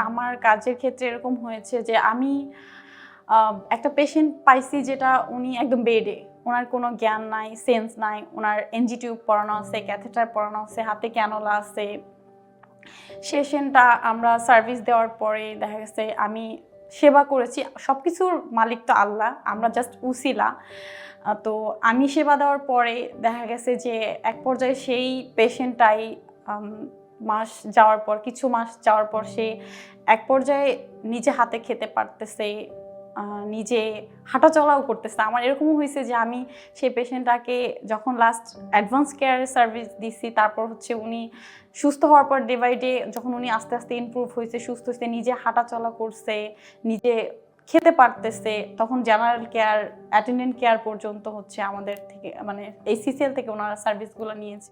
আমার কাজের ক্ষেত্রে এরকম হয়েছে যে আমি একটা পেশেন্ট পাইছি যেটা উনি একদম বেডে, ওনার কোনো জ্ঞান নাই, সেন্স নাই, ওনার এনজি টিউব পরানো আছে, ক্যাথেটার পরানো আছে, হাতে ক্যানোলা আছে। সেশনটা আমরা সার্ভিস দেওয়ার পরে দেখা গেছে আমি সেবা করেছি, সব কিছুর মালিক তো আল্লাহ, আমরা জাস্ট উসিলা। তো আমি সেবা দেওয়ার পরে দেখা গেছে যে এক পর্যায়ে সেই পেশেন্টটাই কিছু মাস যাওয়ার পর সে এক পর্যায়ে নিজে হাতে খেতে পারতেছে, নিজে হাঁটাচলাও করতেছে। আমার এরকমও হয়েছে যে আমি সেই পেশেন্টটাকে যখন লাস্ট অ্যাডভান্স কেয়ারের সার্ভিস দিছি, তারপর হচ্ছে উনি সুস্থ হওয়ার পর ডে বাই ডে যখন উনি আস্তে আস্তে ইমপ্রুভ হয়েছে, সুস্থ হয়েছে, নিজে হাঁটাচলা করছে, নিজে খেতে পারতেছে, তখন জেনারেল কেয়ার, অ্যাটেন্ডেন্ট কেয়ার পর্যন্ত হচ্ছে আমাদের থেকে, মানে এই সিসিএল থেকে ওনারা সার্ভিসগুলো নিয়েছে।